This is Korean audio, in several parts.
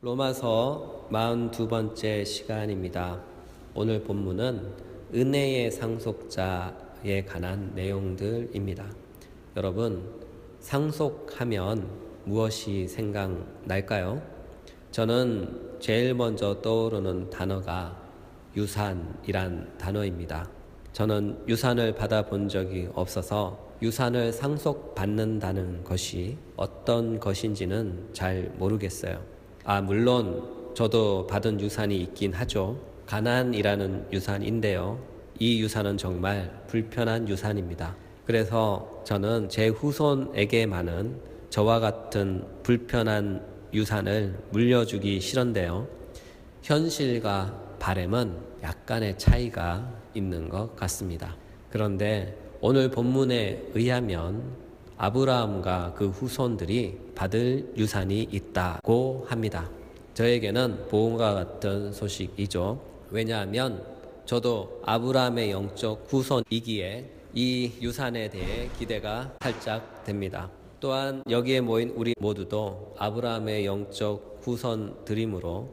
로마서 42번째 시간입니다. 오늘 본문은 은혜의 상속자에 관한 내용들입니다. 여러분, 상속하면 무엇이 생각날까요? 저는 제일 먼저 떠오르는 단어가 유산이란 단어입니다. 저는 유산을 받아본 적이 없어서 유산을 상속받는다는 것이 어떤 것인지는 잘 모르겠어요. 물론 저도 받은 유산이 있긴 하죠. 가난이라는 유산인데요. 이 유산은 정말 불편한 유산입니다. 그래서 저는 제 후손에게만은 저와 같은 불편한 유산을 물려주기 싫은데요. 현실과 바람은 약간의 차이가 있는 것 같습니다. 그런데 오늘 본문에 의하면 아브라함과 그 후손들이 받을 유산이 있다고 합니다. 저에게는 복음과 같은 소식이죠. 왜냐하면 저도 아브라함의 영적 후손이기에 이 유산에 대해 기대가 살짝 됩니다. 또한 여기에 모인 우리 모두도 아브라함의 영적 후손들이므로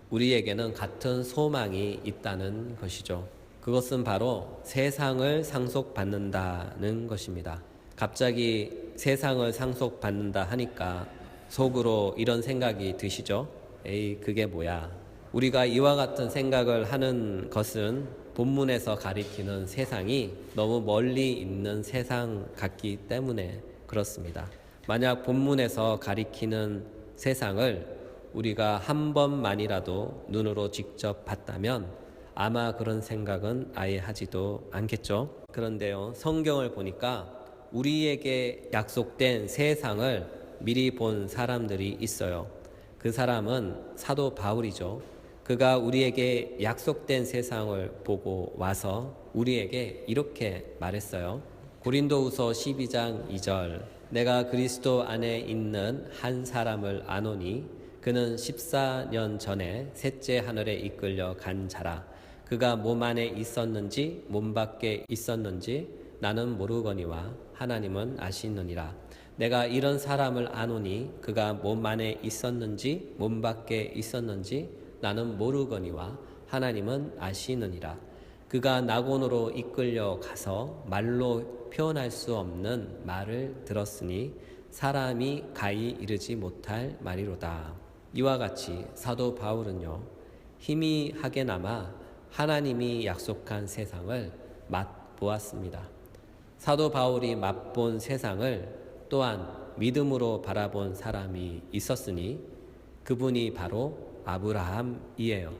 우리에게는 같은 소망이 있다는 것이죠. 그것은 바로 세상을 상속받는다는 것입니다. 갑자기 세상을 상속받는다 하니까 속으로 이런 생각이 드시죠? 에이, 그게 뭐야? 우리가 이와 같은 생각을 하는 것은 본문에서 가리키는 세상이 너무 멀리 있는 세상 같기 때문에 그렇습니다. 만약 본문에서 가리키는 세상을 우리가 한 번만이라도 눈으로 직접 봤다면 아마 그런 생각은 아예 하지도 않겠죠. 그런데요, 성경을 보니까 우리에게 약속된 세상을 미리 본 사람들이 있어요. 그 사람은 사도 바울이죠. 그가 우리에게 약속된 세상을 보고 와서 우리에게 이렇게 말했어요. 고린도후서 12장 2절, 내가 그리스도 안에 있는 한 사람을 아노니 그는 14년 전에 셋째 하늘에 이끌려 간 자라. 그가 몸 안에 있었는지 몸 밖에 있었는지 나는 모르거니와 하나님은 아시느니라. 내가 이런 사람을 아노니 그가 몸 안에 있었는지 몸 밖에 있었는지 나는 모르거니와 하나님은 아시느니라. 그가 낙원으로 이끌려 가서 말로 표현할 수 없는 말을 들었으니 사람이 가히 이르지 못할 말이로다. 이와 같이 사도 바울은요, 희미하게나마 하나님이 약속한 세상을 맛보았습니다. 사도 바울이 맛본 세상을 또한 믿음으로 바라본 사람이 있었으니 그분이 바로 아브라함이에요.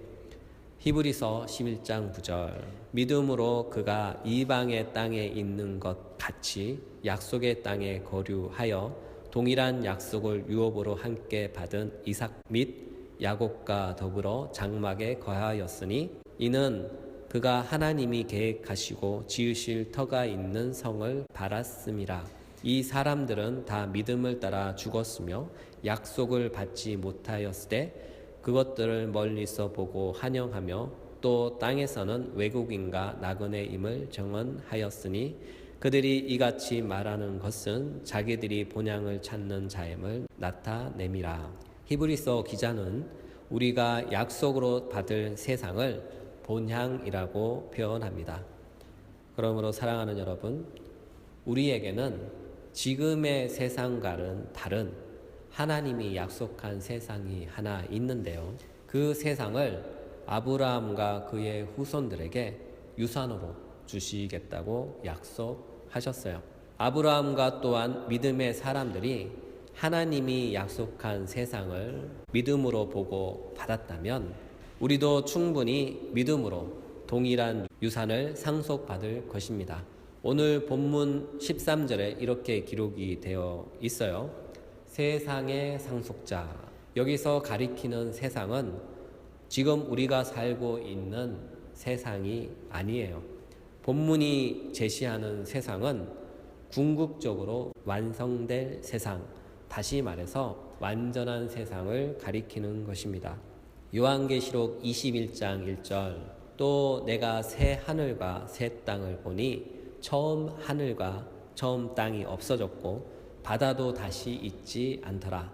히브리서 11장 9절, 믿음으로 그가 이방의 땅에 있는 것 같이 약속의 땅에 거류하여 동일한 약속을 유업으로 함께 받은 이삭 및 야곱과 더불어 장막에 거하였으니 이는 그가 하나님이 계획하시고 지으실 터가 있는 성을 바랐음이라. 이 사람들은 다 믿음을 따라 죽었으며 약속을 받지 못하였을 때 그것들을 멀리서 보고 환영하며 또 땅에서는 외국인과 나그네임을 정언하였으니 그들이 이같이 말하는 것은 자기들이 본향을 찾는 자임을 나타냄이라. 히브리서 기자는 우리가 약속으로 받을 세상을 본향이라고 표현합니다. 그러므로 사랑하는 여러분, 우리에게는 지금의 세상과는 다른 하나님이 약속한 세상이 하나 있는데요. 그 세상을 아브라함과 그의 후손들에게 유산으로 주시겠다고 약속하셨어요. 아브라함과 또한 믿음의 사람들이 하나님이 약속한 세상을 믿음으로 보고 받았다면 우리도 충분히 믿음으로 동일한 유산을 상속받을 것입니다. 오늘 본문 13절에 이렇게 기록이 되어 있어요. 세상의 상속자. 여기서 가리키는 세상은 지금 우리가 살고 있는 세상이 아니에요. 본문이 제시하는 세상은 궁극적으로 완성될 세상, 다시 말해서 완전한 세상을 가리키는 것입니다. 요한계시록 21장 1절, 또 내가 새 하늘과 새 땅을 보니 처음 하늘과 처음 땅이 없어졌고 바다도 다시 있지 않더라.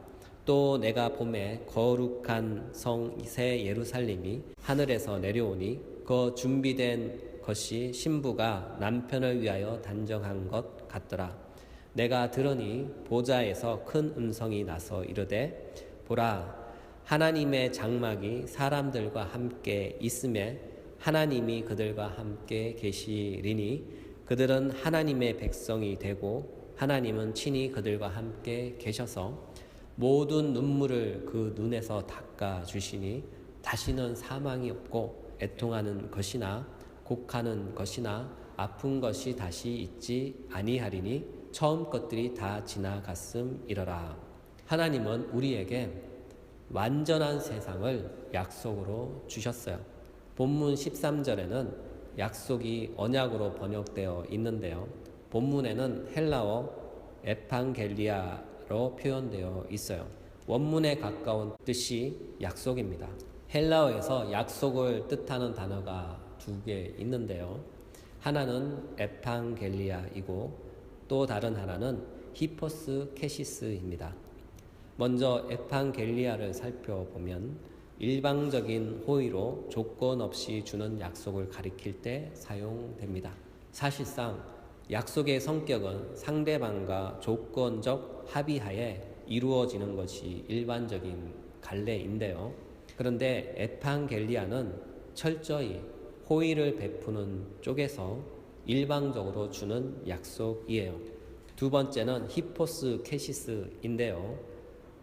또 내가 봄에 거룩한 성 새 예루살렘이 하늘에서 내려오니 그 준비된 것이 신부가 남편을 위하여 단정한 것 같더라. 내가 들으니 보좌에서 큰 음성이 나서 이르되 보라, 하나님의 장막이 사람들과 함께 있음에 하나님이 그들과 함께 계시리니 그들은 하나님의 백성이 되고 하나님은 친히 그들과 함께 계셔서 모든 눈물을 그 눈에서 닦아 주시니 다시는 사망이 없고 애통하는 것이나 곡하는 것이나 아픈 것이 다시 있지 아니하리니 처음 것들이 다 지나갔음이러라. 하나님은 우리에게 완전한 세상을 약속으로 주셨어요. 본문 13절에는 약속이 언약으로 번역되어 있는데요. 본문에는 헬라어 에판겔리아로 표현되어 있어요. 원문에 가까운 뜻이 약속입니다. 헬라어에서 약속을 뜻하는 단어가 두 개 있는데요. 하나는 에판겔리아이고 또 다른 하나는 히포스 케시스입니다. 먼저 에판겔리아를 살펴보면 일방적인 호의로 조건 없이 주는 약속을 가리킬 때 사용됩니다. 사실상 약속의 성격은 상대방과 조건적 합의하에 이루어지는 것이 일반적인 관례인데요. 그런데 에판겔리아는 철저히 호의를 베푸는 쪽에서 일방적으로 주는 약속이에요. 두 번째는 히포스 케시스인데요.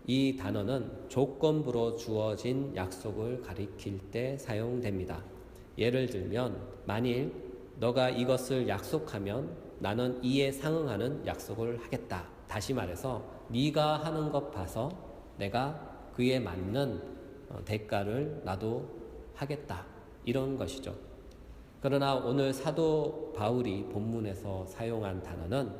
이 단어는 조건부로 주어진 약속을 가리킬 때 사용됩니다. 예를 들면 만일 너가 이것을 약속하면 나는 이에 상응하는 약속을 하겠다. 다시 말해서 네가 하는 것 봐서 내가 그에 맞는 대가를 나도 하겠다. 이런 것이죠. 그러나 오늘 사도 바울이 본문에서 사용한 단어는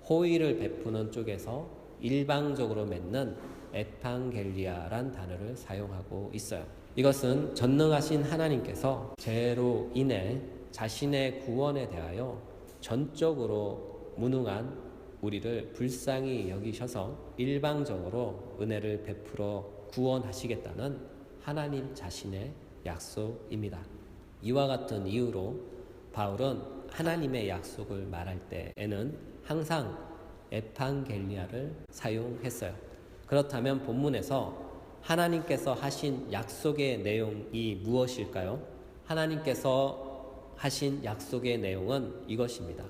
호의를 베푸는 쪽에서 일방적으로 맺는 에판겔리아란 단어를 사용하고 있어요. 이것은 전능하신 하나님께서 죄로 인해 자신의 구원에 대하여 전적으로 무능한 우리를 불쌍히 여기셔서 일방적으로 은혜를 베풀어 구원하시겠다는 하나님 자신의 약속입니다. 이와 같은 이유로 바울은 하나님의 약속을 말할 때에는 항상 에판겔리아를 사용했어요. 그렇다면 본문에서 하나님께서 하신 약속의 내용이 무엇일까요? 하나님께서 하신 약속의 내용은 이것입니다.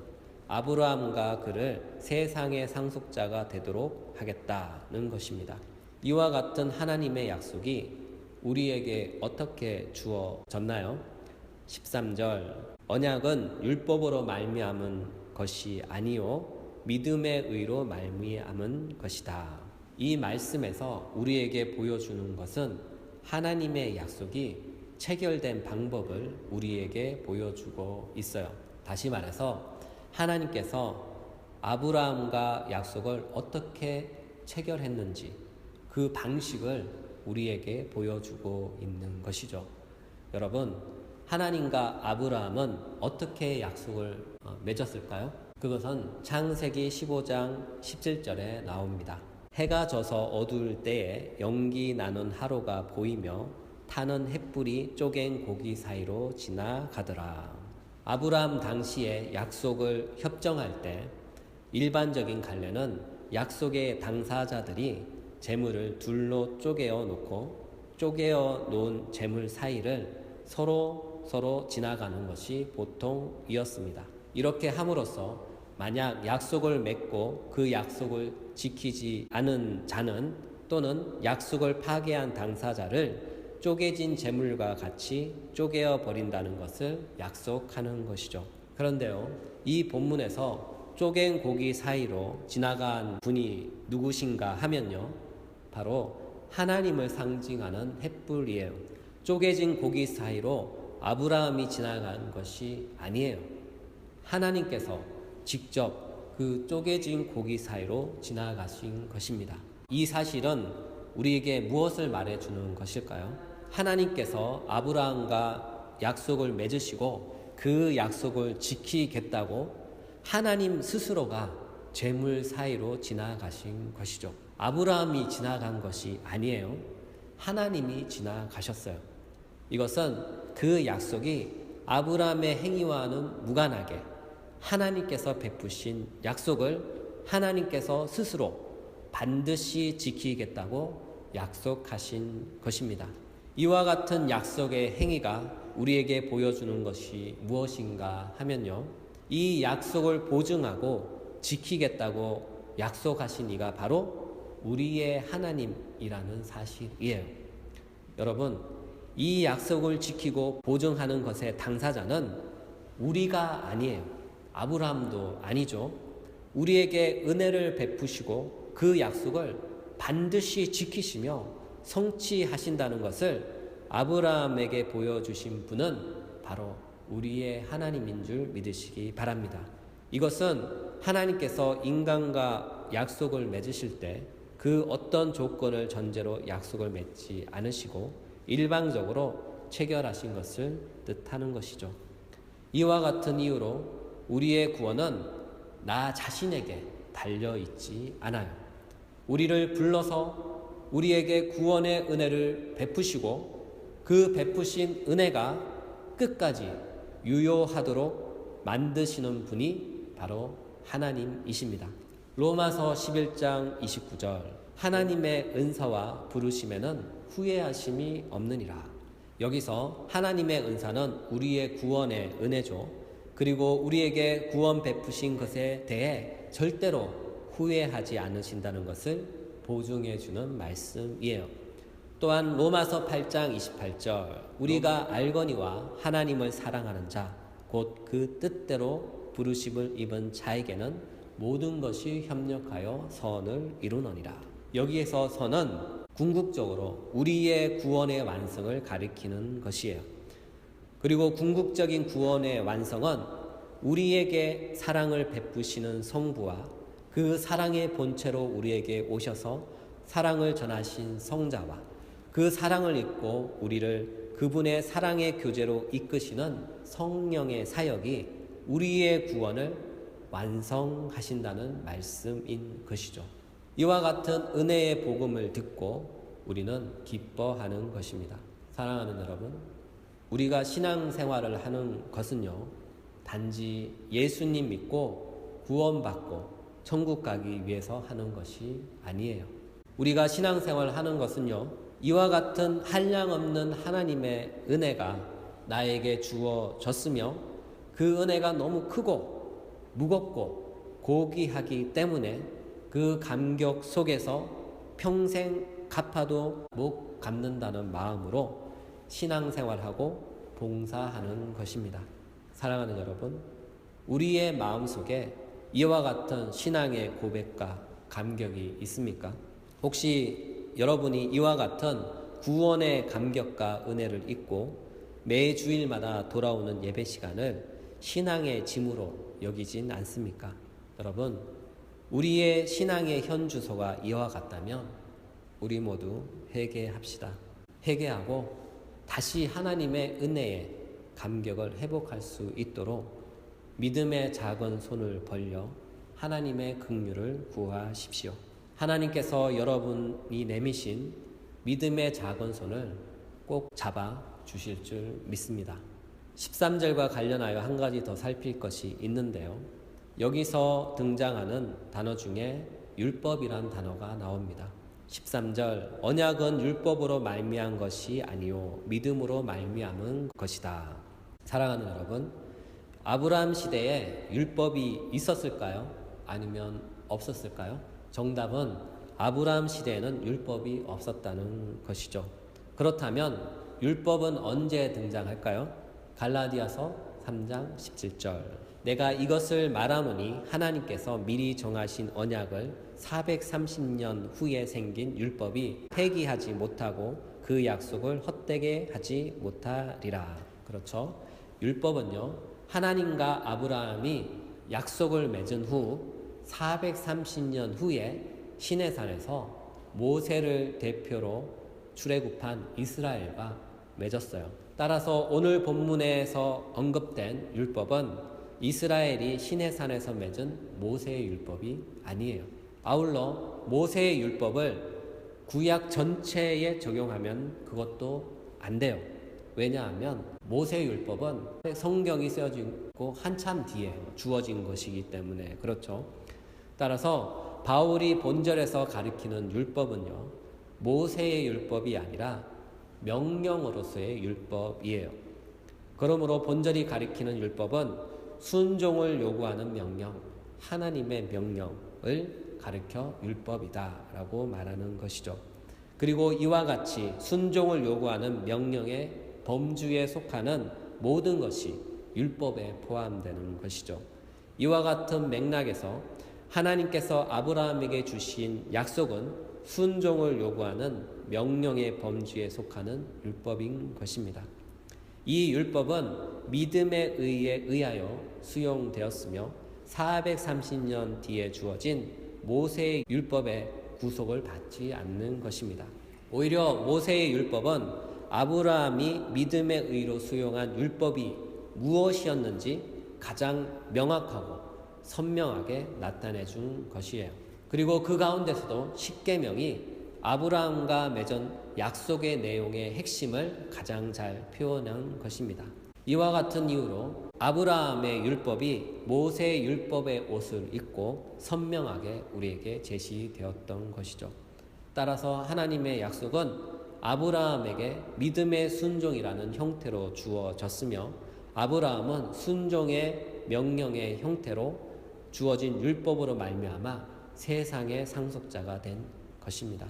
아브라함과 그를 세상의 상속자가 되도록 하겠다는 것입니다. 이와 같은 하나님의 약속이 우리에게 어떻게 주어졌나요? 13절 언약은 율법으로 말미암은 것이 아니요 믿음의 의로 말미암은 것이다. 이 말씀에서 우리에게 보여주는 것은 하나님의 약속이 체결된 방법을 우리에게 보여주고 있어요. 다시 말해서 하나님께서 아브라함과 약속을 어떻게 체결했는지 그 방식을 우리에게 보여주고 있는 것이죠. 여러분, 하나님과 아브라함은 어떻게 약속을 맺었을까요? 그것은 창세기 15장 17절에 나옵니다. 해가 져서 어두울 때에 연기 나는 하루가 보이며 타는 햇불이 쪼갠 고기 사이로 지나가더라. 아브라함 당시에 약속을 협정할 때 일반적인 관례는 약속의 당사자들이 재물을 둘로 쪼개어 놓고 쪼개어 놓은 재물 사이를 서로 지나가는 것이 보통이었습니다. 이렇게 함으로써 만약 약속을 맺고 그 약속을 지키지 않은 자는 또는 약속을 파괴한 당사자를 쪼개진 재물과 같이 쪼개어 버린다는 것을 약속하는 것이죠. 그런데요, 이 본문에서 쪼갠 고기 사이로 지나간 분이 누구신가 하면요, 바로 하나님을 상징하는 햇불이에요. 쪼개진 고기 사이로 아브라함이 지나간 것이 아니에요. 하나님께서 직접 그 쪼개진 고기 사이로 지나가신 것입니다. 이 사실은 우리에게 무엇을 말해주는 것일까요? 하나님께서 아브라함과 약속을 맺으시고 그 약속을 지키겠다고 하나님 스스로가 재물 사이로 지나가신 것이죠. 아브라함이 지나간 것이 아니에요. 하나님이 지나가셨어요. 이것은 그 약속이 아브라함의 행위와는 무관하게 하나님께서 베푸신 약속을 하나님께서 스스로 반드시 지키겠다고 약속하신 것입니다. 이와 같은 약속의 행위가 우리에게 보여주는 것이 무엇인가 하면요, 이 약속을 보증하고 지키겠다고 약속하신 이가 바로 우리의 하나님이라는 사실이에요. 여러분, 이 약속을 지키고 보증하는 것의 당사자는 우리가 아니에요. 아브라함도 아니죠. 우리에게 은혜를 베푸시고 그 약속을 반드시 지키시며 성취하신다는 것을 아브라함에게 보여주신 분은 바로 우리의 하나님인 줄 믿으시기 바랍니다. 이것은 하나님께서 인간과 약속을 맺으실 때 그 어떤 조건을 전제로 약속을 맺지 않으시고 일방적으로 체결하신 것을 뜻하는 것이죠. 이와 같은 이유로 우리의 구원은 나 자신에게 달려있지 않아요. 우리를 불러서 우리에게 구원의 은혜를 베푸시고 그 베푸신 은혜가 끝까지 유효하도록 만드시는 분이 바로 하나님이십니다. 로마서 11장 29절 하나님의 은사와 부르심에는 후회하심이 없느니라. 여기서 하나님의 은사는 우리의 구원의 은혜죠. 그리고 우리에게 구원 베푸신 것에 대해 절대로 후회하지 않으신다는 것을 보증해 주는 말씀이에요. 또한 로마서 8장 28절 우리가 알거니와 하나님을 사랑하는 자 곧 그 뜻대로 부르심을 입은 자에게는 모든 것이 협력하여 선을 이루느니라. 여기에서 선은 궁극적으로 우리의 구원의 완성을 가리키는 것이에요. 그리고 궁극적인 구원의 완성은 우리에게 사랑을 베푸시는 성부와 그 사랑의 본체로 우리에게 오셔서 사랑을 전하신 성자와 그 사랑을 입고 우리를 그분의 사랑의 교제로 이끄시는 성령의 사역이 우리의 구원을 완성하신다는 말씀인 것이죠. 이와 같은 은혜의 복음을 듣고 우리는 기뻐하는 것입니다. 사랑하는 여러분, 우리가 신앙생활을 하는 것은요, 단지 예수님 믿고 구원받고 천국 가기 위해서 하는 것이 아니에요. 우리가 신앙생활을 하는 것은요, 이와 같은 한량없는 하나님의 은혜가 나에게 주어졌으며 그 은혜가 너무 크고 무겁고 고귀하기 때문에 그 감격 속에서 평생 갚아도 못 갚는다는 마음으로 신앙생활하고 봉사하는 것입니다. 사랑하는 여러분, 우리의 마음속에 이와 같은 신앙의 고백과 감격이 있습니까? 혹시 여러분이 이와 같은 구원의 감격과 은혜를 잊고 매 주일마다 돌아오는 예배 시간을 신앙의 짐으로 여기진 않습니까? 여러분, 우리의 신앙의 현주소가 이와 같다면 우리 모두 회개합시다. 회개하고 다시 하나님의 은혜에 감격을 회복할 수 있도록 믿음의 작은 손을 벌려 하나님의 긍휼을 구하십시오. 하나님께서 여러분이 내미신 믿음의 작은 손을 꼭 잡아 주실 줄 믿습니다. 13절과 관련하여 한 가지 더 살필 것이 있는데요. 여기서 등장하는 단어 중에 율법이란 단어가 나옵니다. 13절 언약은 율법으로 말미암은 것이 아니요 믿음으로 말미암은 것이다. 사랑하는 여러분, 아브라함 시대에 율법이 있었을까요? 아니면 없었을까요? 정답은 아브라함 시대에는 율법이 없었다는 것이죠. 그렇다면 율법은 언제 등장할까요? 갈라디아서 3장 17절 내가 이것을 말하노니 하나님께서 미리 정하신 언약을 430년 후에 생긴 율법이 폐기하지 못하고 그 약속을 헛되게 하지 못하리라. 그렇죠? 율법은요, 하나님과 아브라함이 약속을 맺은 후 430년 후에 시내산에서 모세를 대표로 출애굽한 이스라엘과 맺었어요. 따라서 오늘 본문에서 언급된 율법은 이스라엘이 시내산에서 맺은 모세의 율법이 아니에요. 아울러 모세의 율법을 구약 전체에 적용하면 그것도 안 돼요. 왜냐하면 모세의 율법은 성경이 쓰여지고 한참 뒤에 주어진 것이기 때문에 그렇죠. 따라서 바울이 본절에서 가리키는 율법은요, 모세의 율법이 아니라 명령으로서의 율법이에요. 그러므로 본절이 가리키는 율법은 순종을 요구하는 명령, 하나님의 명령을 가리켜 율법이다라고 말하는 것이죠. 그리고 이와 같이 순종을 요구하는 명령의 범주에 속하는 모든 것이 율법에 포함되는 것이죠. 이와 같은 맥락에서 하나님께서 아브라함에게 주신 약속은 순종을 요구하는 명령의 범주에 속하는 율법인 것입니다. 이 율법은 믿음에 의하여 수용되었으며 430년 뒤에 주어진 모세의 율법의 구속을 받지 않는 것입니다. 오히려 모세의 율법은 아브라함이 믿음의 의로 수용한 율법이 무엇이었는지 가장 명확하고 선명하게 나타내 준 것이에요. 그리고 그 가운데서도 십계명이 아브라함과 맺은 약속의 내용의 핵심을 가장 잘 표현한 것입니다. 이와 같은 이유로 아브라함의 율법이 모세의 율법의 옷을 입고 선명하게 우리에게 제시되었던 것이죠. 따라서 하나님의 약속은 아브라함에게 믿음의 순종이라는 형태로 주어졌으며 아브라함은 순종의 명령의 형태로 주어진 율법으로 말미암아 세상의 상속자가 된 것입니다.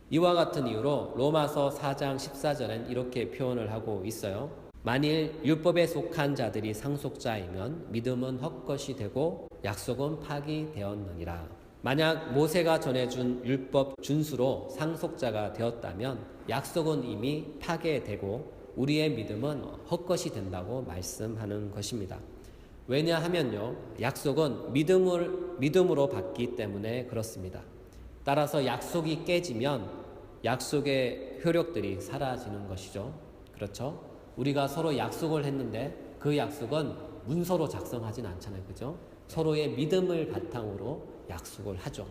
이와 같은 이유로 로마서 4장 14절엔 이렇게 표현을 하고 있어요. 만일 율법에 속한 자들이 상속자이면 믿음은 헛것이 되고 약속은 파기되었느니라. 만약 모세가 전해준 율법 준수로 상속자가 되었다면 약속은 이미 파괴되고 우리의 믿음은 헛것이 된다고 말씀하는 것입니다. 왜냐하면요, 약속은 믿음으로 받기 때문에 그렇습니다. 따라서 약속이 깨지면 약속의 효력들이 사라지는 것이죠. 그렇죠? 우리가 서로 약속을 했는데 그 약속은 문서로 작성하진 않잖아요. 그죠? 서로의 믿음을 바탕으로 약속을 하죠.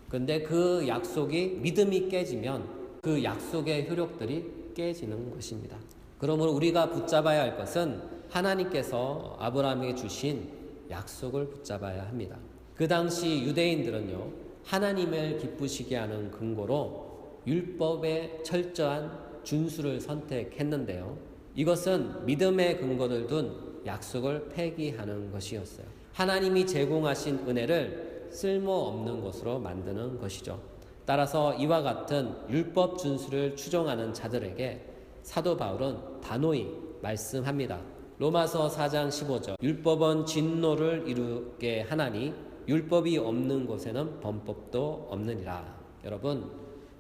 근데 그 약속이 믿음이 깨지면 그 약속의 효력들이 깨지는 것입니다. 그러므로 우리가 붙잡아야 할 것은 하나님께서 아브라함에게 주신 약속을 붙잡아야 합니다. 그 당시 유대인들은요, 하나님을 기쁘시게 하는 근거로 율법의 철저한 준수를 선택했는데요. 이것은 믿음의 근거를 둔 약속을 폐기하는 것이었어요. 하나님이 제공하신 은혜를 쓸모없는 것으로 만드는 것이죠. 따라서 이와 같은 율법 준수를 추종하는 자들에게 사도 바울은 단호히 말씀합니다. 로마서 4장 15절 율법은 진노를 이루게 하나니 율법이 없는 곳에는 범법도 없느니라. 여러분,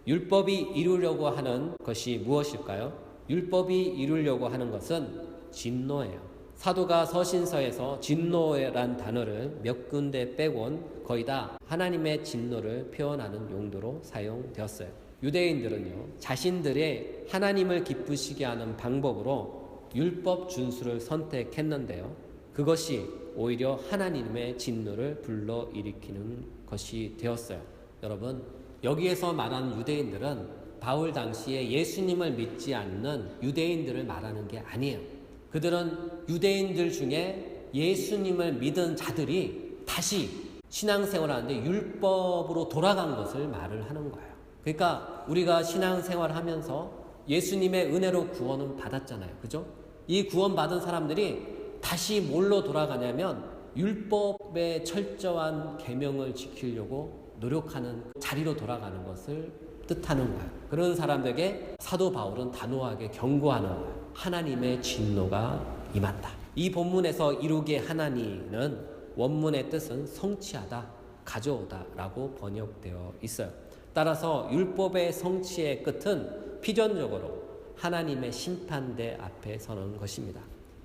율법이 이루려고 하는 것이 무엇일까요? 율법이 이루려고 하는 것은 진노예요. 사도가 서신서에서 진노란 단어를 몇 군데 빼곤 거의 다 하나님의 진노를 표현하는 용도로 사용되었어요. 유대인들은요, 자신들의 하나님을 기쁘시게 하는 방법으로 율법 준수를 선택했는데요, 그것이 오히려 하나님의 진노를 불러일으키는 것이 되었어요. 여러분, 여기에서 말하는 유대인들은 바울 당시에 예수님을 믿지 않는 유대인들을 말하는 게 아니에요. 그들은 유대인들 중에 예수님을 믿은 자들이 다시 신앙생활을 하는데 율법으로 돌아간 것을 말을 하는 거예요. 그러니까 우리가 신앙생활을 하면서 예수님의 은혜로 구원은 받았잖아요. 그죠? 이 구원받은 사람들이 다시 뭘로 돌아가냐면 율법의 철저한 계명을 지키려고 노력하는 자리로 돌아가는 것을 뜻하는 거예요. 그런 사람들에게 사도 바울은 단호하게 경고하는 거예요. 하나님의 진노가 임한다. 이 본문에서 이루게 하나니는 원문의 뜻은 성취하다, 가져오다 라고 번역되어 있어요. 따라서 율법의 성취의 끝은 필연적으로 하나님의 심판대 앞에 서는 것입니다.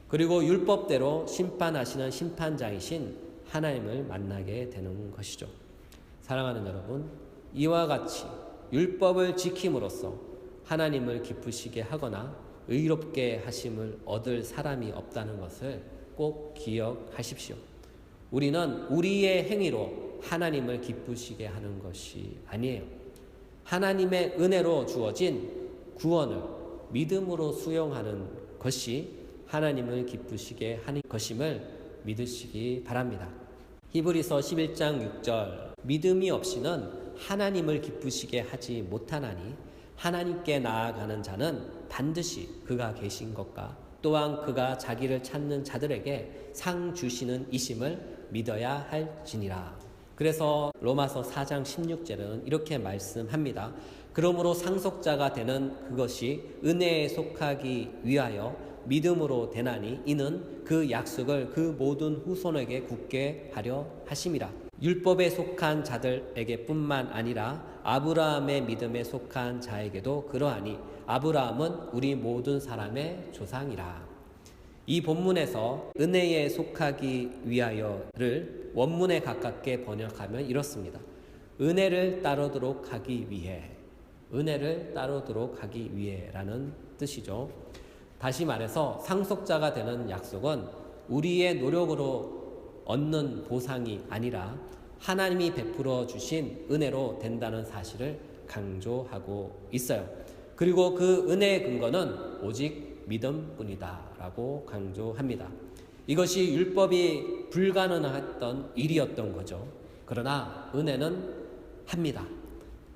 그리고 율법대로 심판하시는 심판장이신 하나님을 만나게 되는 것이죠. 사랑하는 여러분, 이와 같이 율법을 지킴으로써 하나님을 기쁘시게 하거나 의롭게 하심을 얻을 사람이 없다는 것을 꼭 기억하십시오. 우리는 우리의 행위로 하나님을 기쁘시게 하는 것이 아니에요. 하나님의 은혜로 주어진 구원을 믿음으로 수용하는 것이 하나님을 기쁘시게 하는 것임을 믿으시기 바랍니다. 히브리서 11장 6절 믿음이 없이는 하나님을 기쁘시게 하지 못하나니 하나님께 나아가는 자는 반드시 그가 계신 것과 또한 그가 자기를 찾는 자들에게 상 주시는 이심을 믿어야 할지니라. 그래서 로마서 4장 16절은 이렇게 말씀합니다. 그러므로 상속자가 되는 그것이 은혜에 속하기 위하여 믿음으로 되나니 이는 그 약속을 그 모든 후손에게 굳게 하려 하심이라. 율법에 속한 자들에게 뿐만 아니라 아브라함의 믿음에 속한 자에게도 그러하니 아브라함은 우리 모든 사람의 조상이라. 이 본문에서 은혜에 속하기 위하여를 원문에 가깝게 번역하면 이렇습니다. 은혜를 따르도록 하기 위해, 은혜를 따르도록 하기 위해라는 뜻이죠. 다시 말해서 상속자가 되는 약속은 우리의 노력으로 얻는 보상이 아니라 하나님이 베풀어 주신 은혜로 된다는 사실을 강조하고 있어요. 그리고 그 은혜의 근거는 오직 믿음뿐이다 라고 강조합니다. 이것이 율법이 불가능했던 일이었던 거죠. 그러나 은혜는 합니다.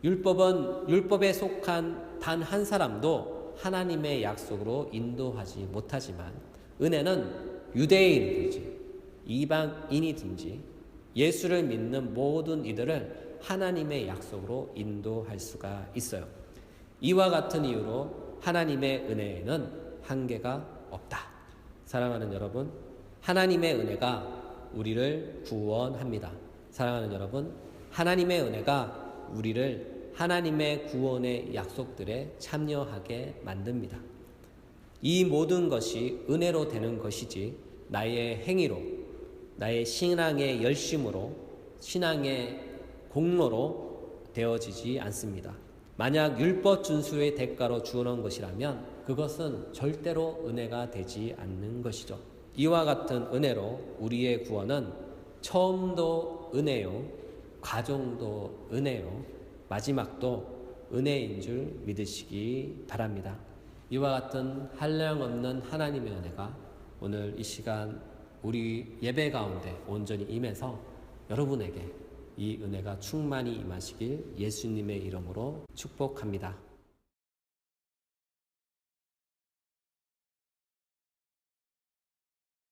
율법에 속한 단 한 사람도 하나님의 약속으로 인도하지 못하지만 은혜는 유대인이든지 이방인이든지 예수를 믿는 모든 이들을 하나님의 약속으로 인도할 수가 있어요. 이와 같은 이유로 하나님의 은혜에는 한계가 없다. 사랑하는 여러분, 하나님의 은혜가 우리를 구원합니다. 사랑하는 여러분, 하나님의 은혜가 우리를 하나님의 구원의 약속들에 참여하게 만듭니다. 이 모든 것이 은혜로 되는 것이지 나의 행위로, 나의 신앙의 열심으로, 신앙의 공로로 되어지지 않습니다. 만약 율법 준수의 대가로 주어놓은 것이라면 그것은 절대로 은혜가 되지 않는 것이죠. 이와 같은 은혜로 우리의 구원은 처음도 은혜요, 과정도 은혜요, 마지막도 은혜인 줄 믿으시기 바랍니다. 이와 같은 한량없는 하나님의 은혜가 오늘 이 시간 우리 예배 가운데 온전히 임해서 여러분에게 이 은혜가 충만히 임하시길 예수님의 이름으로 축복합니다.